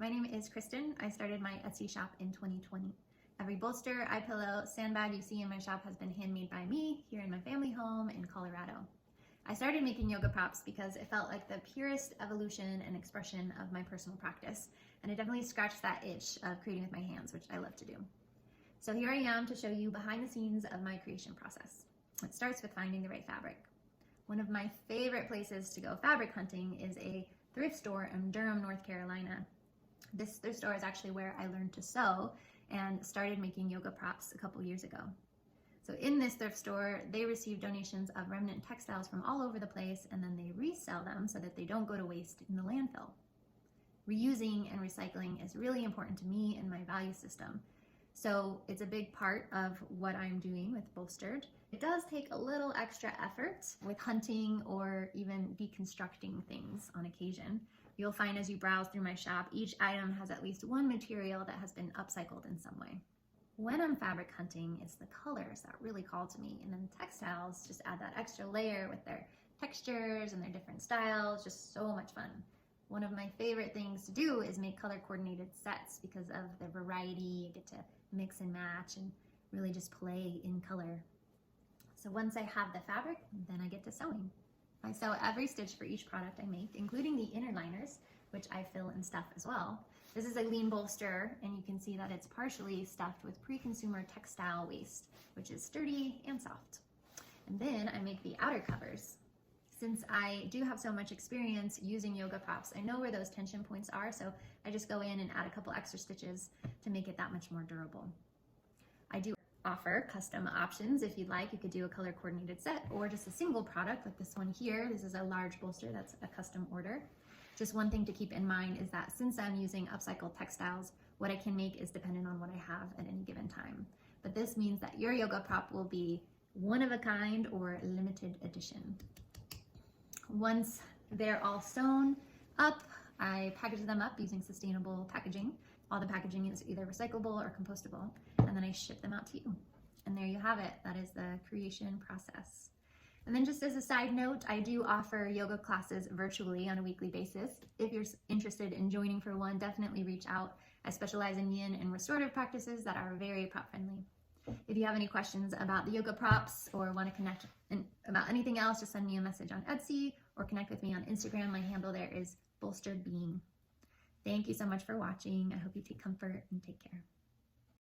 My name is Kristen. I started my Etsy shop in 2020. Every bolster, eye pillow, sandbag you see in my shop has been handmade by me here in my family home in Colorado. I started making yoga props because it felt like the purest evolution and expression of my personal practice, and it definitely scratched that itch of creating with my hands, which I love to do. So here I am to show you behind the scenes of my creation process. It starts with finding the right fabric. One of my favorite places to go fabric hunting is a thrift store in Durham, North Carolina. This thrift store is actually where I learned to sew and started making yoga props a couple years ago. So in this thrift store, they receive donations of remnant textiles from all over the place, and then they resell them so that they don't go to waste in the landfill. Reusing and recycling is really important to me and my value system. So it's a big part of what I'm doing with Bolstered. It does take a little extra effort with hunting or even deconstructing things on occasion. You'll find as you browse through my shop, each item has at least one material that has been upcycled in some way. When I'm fabric hunting, it's the colors that really call to me, and then the textiles just add that extra layer with their textures and their different styles. Just so much fun. One of my favorite things to do is make color coordinated sets because of the variety. You get to mix and match and really just play in color. So once I have the fabric, then I get to sewing. I sew every stitch for each product I make, including the inner liners, which I fill and stuff as well. This is a gleaned bolster, and you can see that it's partially stuffed with pre-consumer textile waste, which is sturdy and soft. And then I make the outer covers. Since I do have so much experience using yoga props, I know where those tension points are, so I just go in and add a couple extra stitches to make it that much more durable. I do offer custom options. If you'd like, you could do a color coordinated set or just a single product like this one here. This is a large bolster, that's a custom order. Just one thing to keep in mind is that since I'm using upcycled textiles, what I can make is dependent on what I have at any given time. But this means that your yoga prop will be one of a kind or limited edition. Once they're all sewn up, I package them up using sustainable packaging. All the packaging is either recyclable or compostable, and then I ship them out to you. And there you have it. That is the creation process. And then just as a side note, I do offer yoga classes virtually on a weekly basis. If you're interested in joining for one, definitely reach out. I specialize in yin and restorative practices that are very prop friendly. If you have any questions about the yoga props or want to connect about anything else, just send me a message on Etsy or connect with me on Instagram. My handle there is Bolstered Being. Thank you so much for watching. I hope you take comfort and take care.